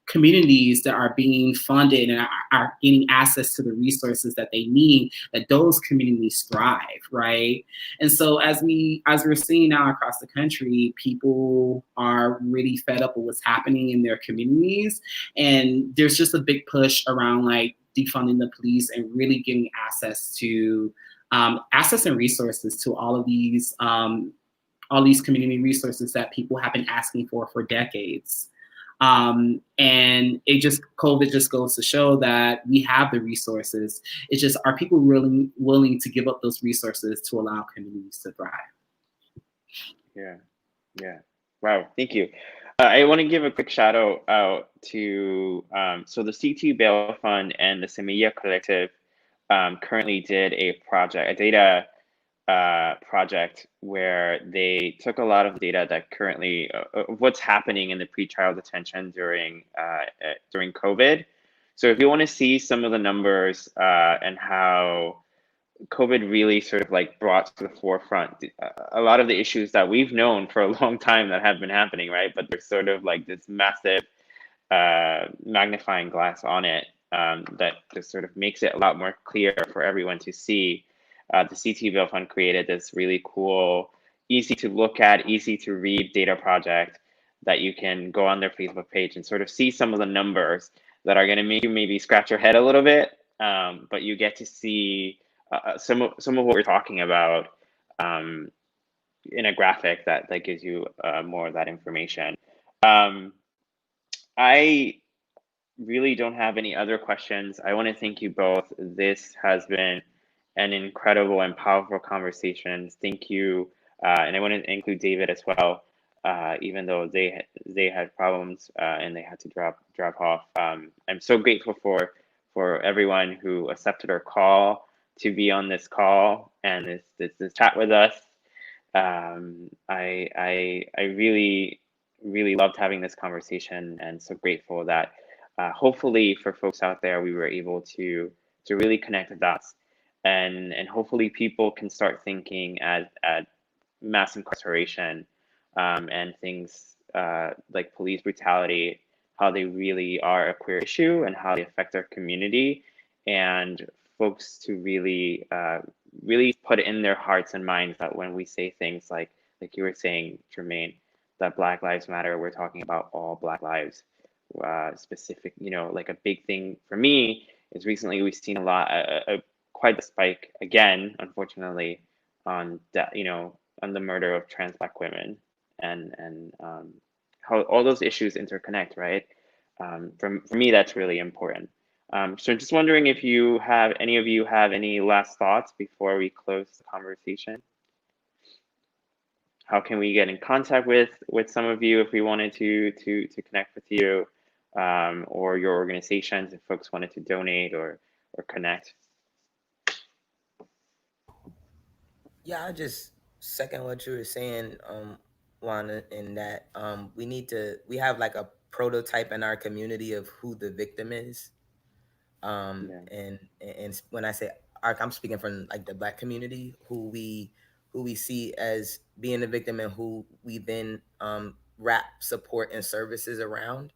D: communities that are being funded and are getting access to the resources that they need, that those communities thrive, right? And so as we're seeing now across the country, people are really fed up with what's happening in their communities. And there's just a big push around like defunding the police and really getting access to access and resources to all these community resources that people have been asking for decades. And COVID just goes to show that we have the resources. It's just, are people really willing to give up those resources to allow communities to thrive?
A: Yeah. Wow, thank you. I want to give a quick shout out to, so the CT Bail Fund and the Semilla Collective currently did a data project where they took a lot of data that currently, what's happening in the pretrial detention during COVID. So if you want to see some of the numbers and how COVID really sort of like brought to the forefront a lot of the issues that we've known for a long time that have been happening, right? But there's sort of like this massive magnifying glass on it that just sort of makes it a lot more clear for everyone to see. The CT Bail Fund created this really cool, easy to look at, easy to read data project that you can go on their Facebook page and sort of see some of the numbers that are going to make you maybe scratch your head a little bit, but you get to see some of what we're talking about in a graphic that gives you more of that information. I really don't have any other questions. I want to thank you both. This has been an incredible and powerful conversation. Thank you, and I want to include David as well, even though they had problems and they had to drop off. I'm so grateful for for everyone who accepted our call to be on this call and this chat with us. I really loved having this conversation, and so grateful that hopefully for folks out there, we were able to really connect the dots, and hopefully people can start thinking at mass incarceration and things like police brutality, how they really are a queer issue and how they affect our community, and folks to really put it in their hearts and minds that when we say things like you were saying, Jermaine, that Black Lives Matter, we're talking about all Black lives. Specific, like a big thing for me is recently we've seen a lot, quite a spike again, unfortunately, on on the murder of trans Black women, and how all those issues interconnect, right? For me, that's really important. So just wondering if any of you have any last thoughts before we close the conversation. How can we get in contact with some of you if we wanted to connect with you, or your organizations if folks wanted to donate or connect?
C: Yeah, I just second what you were saying, Juana, in that we have like a prototype in our community of who the victim is. And when I say I'm speaking from like the Black community, who we see as being the victim and who we then wrap support and services around.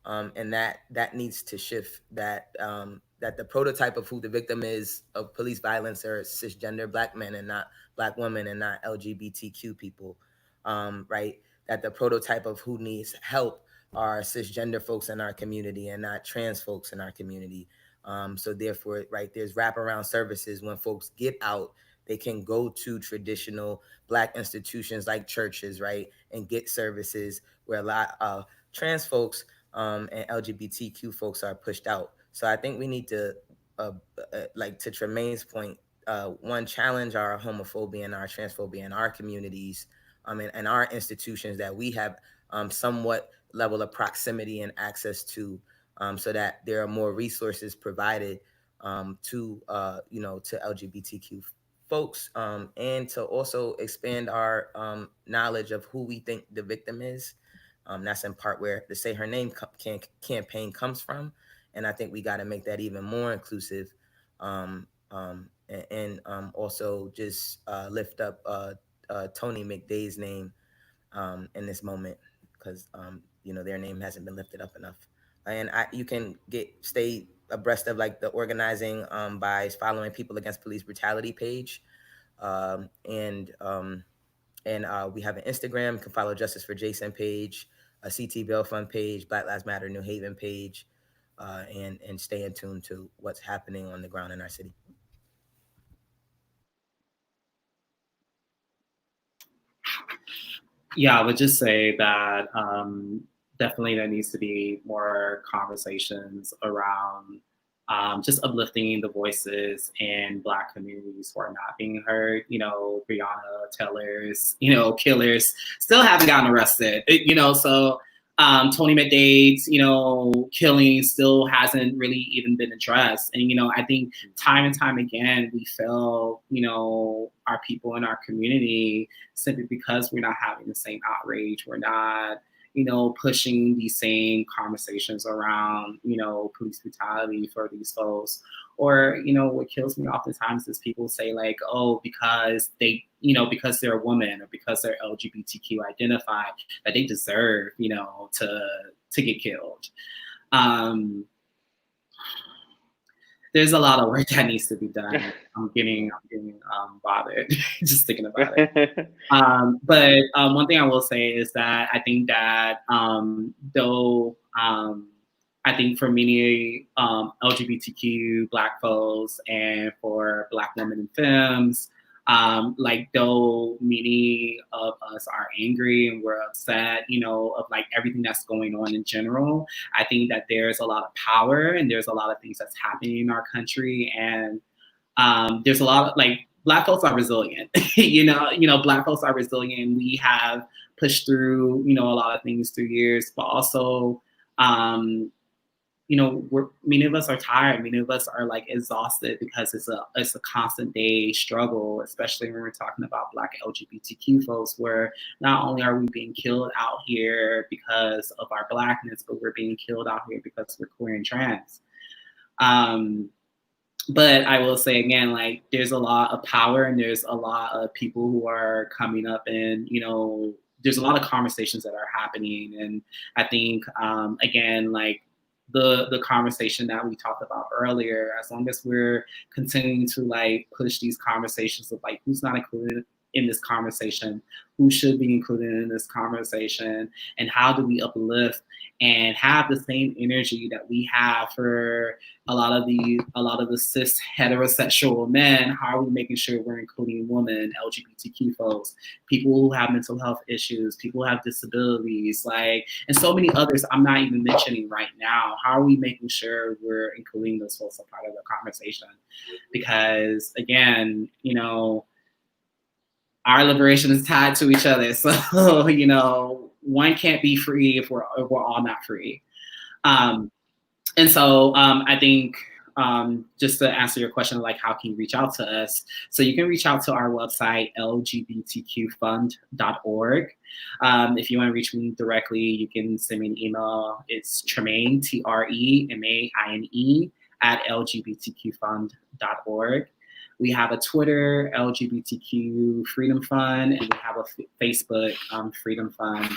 C: And that needs to shift. That the prototype of who the victim is of police violence are cisgender Black men and not Black women and not LGBTQ people, right? That the prototype of who needs help are cisgender folks in our community and not trans folks in our community. So therefore, right, there's wraparound services. When folks get out, they can go to traditional Black institutions like churches, right, and get services where a lot of trans folks and LGBTQ folks are pushed out. So I think we need to, like to Tremaine's point, one, challenge our homophobia and our transphobia in our communities, and our institutions that we have somewhat level of proximity and access to, so that there are more resources provided to LGBTQ folks, and to also expand our knowledge of who we think the victim is. That's in part where the Say Her Name campaign comes from. And I think we got to make that even more inclusive, and also just lift up Tony McDay's name in this moment, because their name hasn't been lifted up enough. And you can stay abreast of like the organizing by following People Against Police Brutality page, and we have an Instagram. You can follow Justice for Jason page, a CT Bail Fund page, Black Lives Matter New Haven page, and stay in tune to what's happening on the ground in our city.
D: Yeah, I would just say that definitely there needs to be more conversations around just uplifting the voices in Black communities who are not being heard. Breonna Taylor's, killers still haven't gotten arrested, so Tony McDade's, killing still hasn't really even been addressed. And, I think time and time again, we fail, our people in our community simply because we're not having the same outrage. We're not, pushing these same conversations around, police brutality for these folks. Or, what kills me oftentimes is people say like, oh, because because they're a woman or because they're LGBTQ identified, that they deserve, to get killed. There's a lot of work that needs to be done. I'm getting bothered just thinking about it. But one thing I will say is that I think that though I think for many LGBTQ Black folks and for Black women in films, though many of us are angry and we're upset, of like everything that's going on in general, I think that there's a lot of power and there's a lot of things that's happening in our country. And there's a lot of Black folks are resilient, Black folks are resilient. We have pushed through, a lot of things through years, but also you know, many of us are tired. Many of us are like exhausted because it's a constant day struggle, especially when we're talking about Black LGBTQ folks, where not only are we being killed out here because of our Blackness, but we're being killed out here because we're queer and trans. But I will say again, like, there's a lot of power and there's a lot of people who are coming up, and, you know, there's a lot of conversations that are happening. And I think, again, like, the conversation that we talked about earlier, as long as we're continuing to like push these conversations of like who's not included in this conversation, who should be included in this conversation, and how do we uplift and have the same energy that we have for a lot of the cis heterosexual men. How are we making sure we're including women, LGBTQ folks, people who have mental health issues, people who have disabilities, like, and so many others I'm not even mentioning right now. How are we making sure we're including those folks as part of the conversation? Because again, you know, our liberation is tied to each other. So, you know, one can't be free if we're all not free. And so I think just to answer your question, like, how can you reach out to us? So you can reach out to our website, lgbtqfund.org. If you want to reach me directly, you can send me an email. It's Tremaine, TREMAINE, at lgbtqfund.org. We have a Twitter, LGBTQ Freedom Fund, and we have a Facebook, Freedom Fund.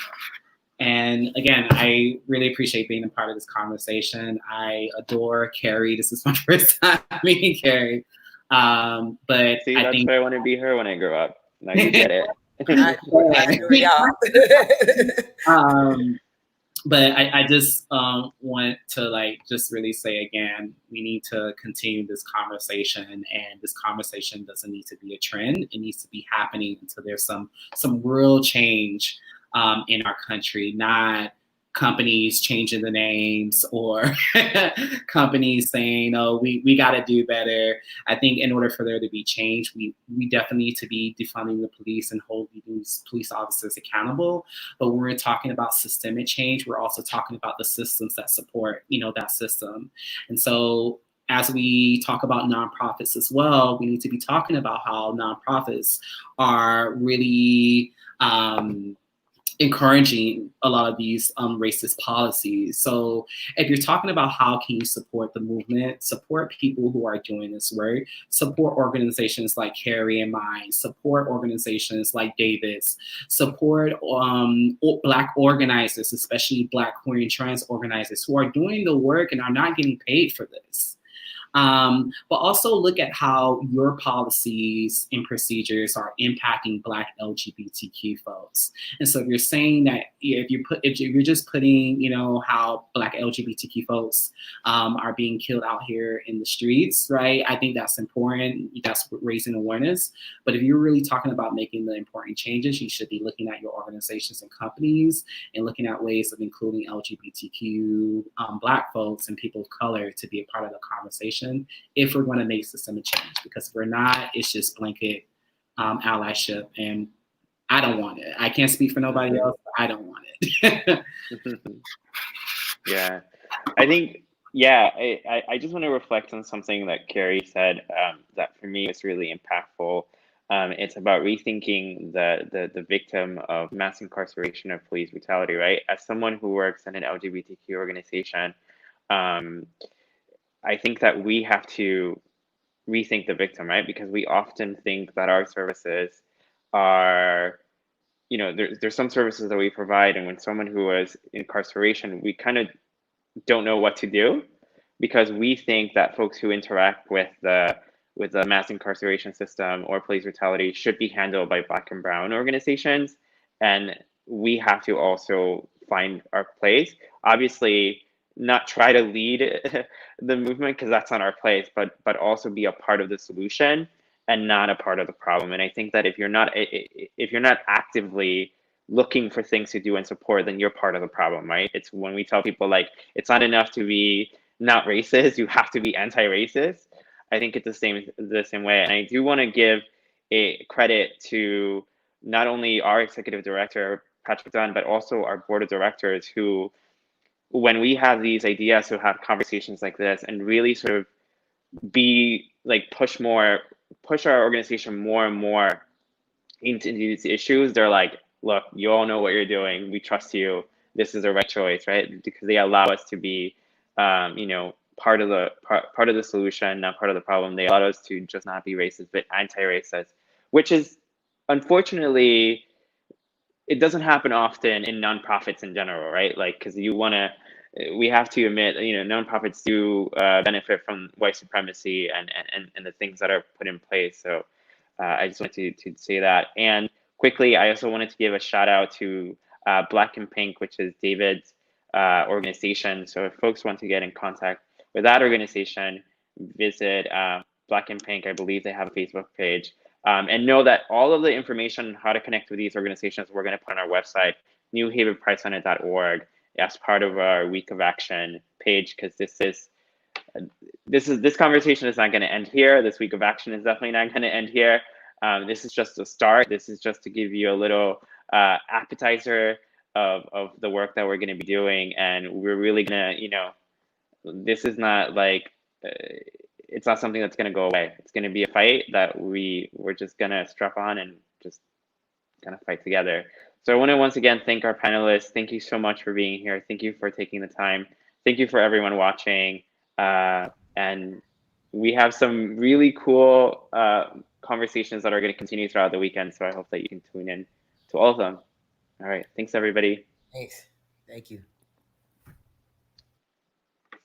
D: And again, I really appreciate being a part of this conversation. I adore Carrie. This is my first time meeting Carrie. But
A: See,
D: I
A: that's
D: think
A: why I want to be her when I grow up. Now you get it.
D: But I just want to like just really say again, we need to continue this conversation, and this conversation doesn't need to be a trend. It needs to be happening until there's some real change in our country, not companies changing the names or companies saying, oh, we got to do better. I think in order for there to be change, we definitely need to be defunding the police and holding these police officers accountable. But when we're talking about systemic change, we're also talking about the systems that support, you know, that system. And so as we talk about nonprofits as well, we need to be talking about how nonprofits are really encouraging a lot of these racist policies. So if you're talking about how can you support the movement, support people who are doing this work, support organizations like Carrie and mine, support organizations like David's, support Black organizers, especially Black queer and trans organizers who are doing the work and are not getting paid for this. But also look at how your policies and procedures are impacting Black LGBTQ folks. And so if you're saying that if you're just putting, you know, how Black LGBTQ folks are being killed out here in the streets, right? I think that's important. That's raising awareness. But if you're really talking about making the important changes, you should be looking at your organizations and companies and looking at ways of including LGBTQ Black folks and people of color to be a part of the conversation if we're going to make systemic change. Because if we're not, it's just blanket allyship, and I don't want it. I can't speak for nobody else, but I don't want it.
A: Yeah, I think, yeah, I just want to reflect on something that Carrie said that for me was really impactful. It's about rethinking the victim of mass incarceration or police brutality, right? As someone who works in an LGBTQ organization, I think that we have to rethink the victim, right? Because we often think that our services are, you know, there's some services that we provide, and when someone who is incarceration, we kind of don't know what to do, because we think that folks who interact with the mass incarceration system or police brutality should be handled by Black and Brown organizations, and we have to also find our place. Obviously, not try to lead the movement, because that's not our place, but also be a part of the solution and not a part of the problem. And I think that if you're not actively looking for things to do and support, then you're part of the problem, right? It's when we tell people like it's not enough to be not racist, you have to be anti-racist. I think it's the same way. And I do want to give a credit to not only our executive director, Patrick Dunn, but also our board of directors, who when we have these ideas to have conversations like this and really sort of be like push our organization more and more into these issues, they're like, look, you all know what you're doing. We trust you. This is the right choice, right? Because they allow us to be, you know, part of the solution, not part of the problem. They allow us to just not be racist, but anti-racist, which is unfortunately, it doesn't happen often in nonprofits in general, right? Like, because we have to admit, you know, nonprofits do benefit from white supremacy and the things that are put in place. So I just wanted to say that. And quickly, I also wanted to give a shout out to Black and Pink, which is David's organization. So if folks want to get in contact with that organization, visit Black and Pink. I believe they have a Facebook page. And know that all of the information on how to connect with these organizations, we're going to put on our website, newhavenpridecenter.org, as part of our Week of Action page, because this conversation is not going to end here. This Week of Action is definitely not going to end here. This is just a start. This is just to give you a little appetizer of the work that we're going to be doing, and we're really going to, you know, this is not like. It's not something that's going to go away. It's going to be a fight that we're just going to strap on and just kind of fight together. So I want to once again thank our panelists. Thank you so much for being here. Thank you for taking the time. Thank you for everyone watching. And we have some really cool conversations that are going to continue throughout the weekend. So I hope that you can tune in to all of them. All right. Thanks, everybody.
C: Thanks. Thank you.